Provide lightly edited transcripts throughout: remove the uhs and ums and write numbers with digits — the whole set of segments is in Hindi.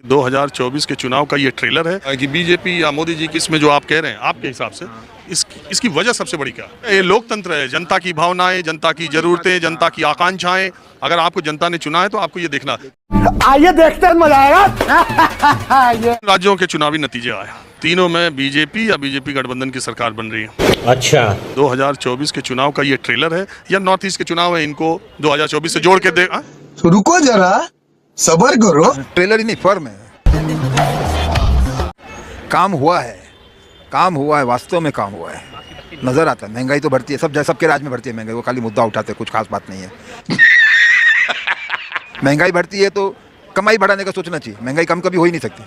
2024 के चुनाव का ये ट्रेलर है कि बीजेपी या मोदी जी की इसमें जो आप कह रहे हैं आपके हिसाब से इसकी वजह सबसे बड़ी क्या है? ये लोकतंत्र है, जनता की भावनाएं, जनता की जरूरतें, जनता की आकांक्षाएं। अगर आपको जनता ने चुना है तो आपको ये देखना आइए देखते हैं, मजा आएगा। राज्यों के चुनावी नतीजे आए, तीनों में बीजेपी या बीजेपी गठबंधन की सरकार बन रही है। अच्छा, 2024 के चुनाव का ये ट्रेलर है या नॉर्थ ईस्ट के चुनाव है, इनको 2024 से जोड़ के दे। तो रुको जरा, सबर करो। ट्रेलर ही नहीं, फर्म है। काम हुआ है, वास्तव में काम हुआ है, नजर आता है। महंगाई तो बढ़ती है, सबके राज्य में बढ़ती है महंगाई, वो खाली मुद्दा उठाते हैं, कुछ खास बात नहीं है। महंगाई बढ़ती है तो कमाई बढ़ाने का सोचना चाहिए, महंगाई कम कभी हो ही नहीं सकती।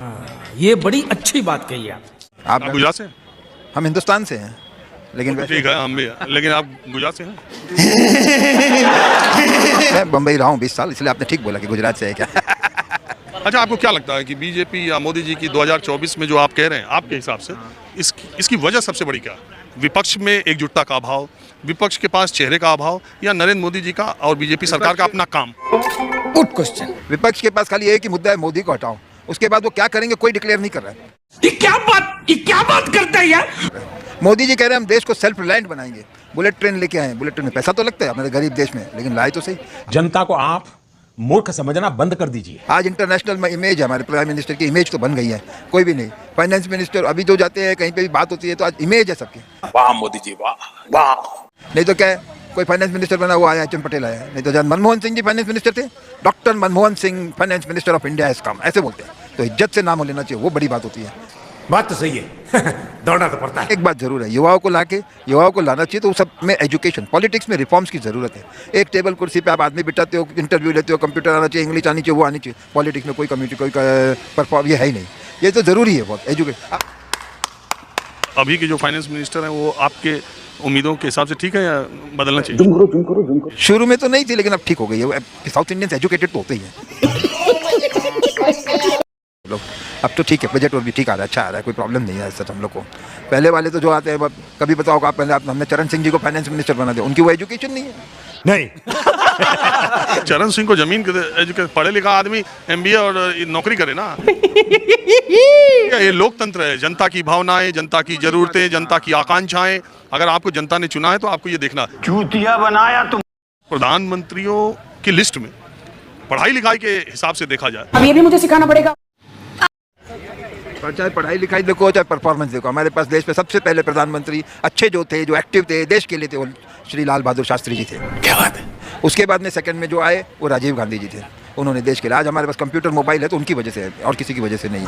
ये बड़ी अच्छी बात कही आप गुजरात से? हम हिंदुस्तान से हैं, लेकिन ठीक है, हम भी, लेकिन आप गुजरात से हैं? मैं बम्बई रहा हूँ 20 साल, इसलिए आपने ठीक बोला कि गुजरात से है क्या। अच्छा, आपको क्या लगता है कि बीजेपी या मोदी जी की 2024 में जो आप कह रहे हैं आपके हिसाब से इसकी वजह सबसे बड़ी क्या है? विपक्ष में एकजुटता का अभाव, विपक्ष के पास चेहरे का अभाव, या नरेंद्र मोदी जी का और बीजेपी सरकार का अपना काम? Good question. विपक्ष के पास खाली एक ही मुद्दा है, मोदी को हटाओ। उसके बाद वो क्या करेंगे कोई डिक्लेयर नहीं कर रहा है। ये क्या बात करता है यार? मोदी जी कह रहे हैं हम देश को सेल्फ रिलायंट बनाएंगे, बुलेट ट्रेन लेके आए। बुलेट ट्रेन में पैसा तो लगता है हमारे गरीब देश में, लेकिन लाए तो सही। जनता को आप मूर्ख समझना बंद कर दीजिए। आज इंटरनेशनल में इमेज है, हमारे प्राइम मिनिस्टर की इमेज तो बन गई है, कोई भी नहीं। फाइनेंस मिनिस्टर अभी जो जाते हैं कहीं पे भी बात होती है तो आज इमेज है सबकी। वाह मोदी जी, वाह वाह। नहीं तो क्या है, कोई फाइनेंस मिनिस्टर बना हुआ आया, एच.एम. पटेल आया, नहीं तो जब मनमोहन सिंह जी फाइनेंस मिनिस्टर थे, doctor Manmohan Singh finance minister of India has come, ऐसे बोलते हैं। तो इज्जत से नाम लेना चाहिए, वो बड़ी बात होती है। बात तो सही है। दौड़ना तो पड़ता है। एक बात जरूर है, युवाओं को लाना चाहिए, तो उस सब में एजुकेशन, पॉलिटिक्स में रिफॉर्म्स की जरूरत है। एक टेबल कुर्सी पे आप आदमी बिठाते हो, इंटरव्यू लेते हो, कंप्यूटर आना चाहिए, इंग्लिश आनी चाहिए, वो आनी चाहिए। पॉलिटिक्स में कोई कम्युनिटी, कोई परफॉर्म, ये है ही नहीं। ये तो जरूरी है बहुत, एजुकेशन। अभी के जो फाइनेंस मिनिस्टर हैं वो आपके उम्मीदों के हिसाब से ठीक है या बदलना चाहिए? शुरू में तो नहीं थी, लेकिन अब ठीक हो गई है। साउथ इंडियंस एजुकेटेड तो होते ही हैं। अब तो ठीक है, बजट और भी ठीक आ रहा है, अच्छा आ रहा है, कोई प्रॉब्लम नहीं है सच हम लोग को। पहले वाले तो जो आते हैं, कभी बताओ आप, पहले हमने चरण सिंह जी को फाइनेंस मिनिस्टर बना दिया, उनकी वो एजुकेशन नहीं है। नहीं। चरण सिंह को जमीन पढ़े लिखा आदमी MBA और नौकरी करे ना। ये लोकतंत्र है, जनता की भावनाएं, जनता की जरूरतें, जनता की आकांक्षाएं। अगर आपको जनता ने चुना है तो आपको ये देखना चूतिया बनाया तुम। प्रधानमंत्रियों की लिस्ट में पढ़ाई लिखाई के हिसाब से देखा जाए, अब ये भी मुझे सिखाना पड़ेगा। चाहे पढ़ाई लिखाई देखो, चाहे परफॉर्मेंस देखो, हमारे पास देश में सबसे पहले प्रधानमंत्री अच्छे जो थे, जो एक्टिव थे देश के लिए थे, वो श्री लाल बहादुर शास्त्री जी थे। क्या बात है। उसके बाद में सेकंड में जो आए वो राजीव गांधी जी थे, उन्होंने देश के लिए। आज हमारे पास कंप्यूटर मोबाइल है तो उनकी वजह से है, और किसी की वजह से नहीं है।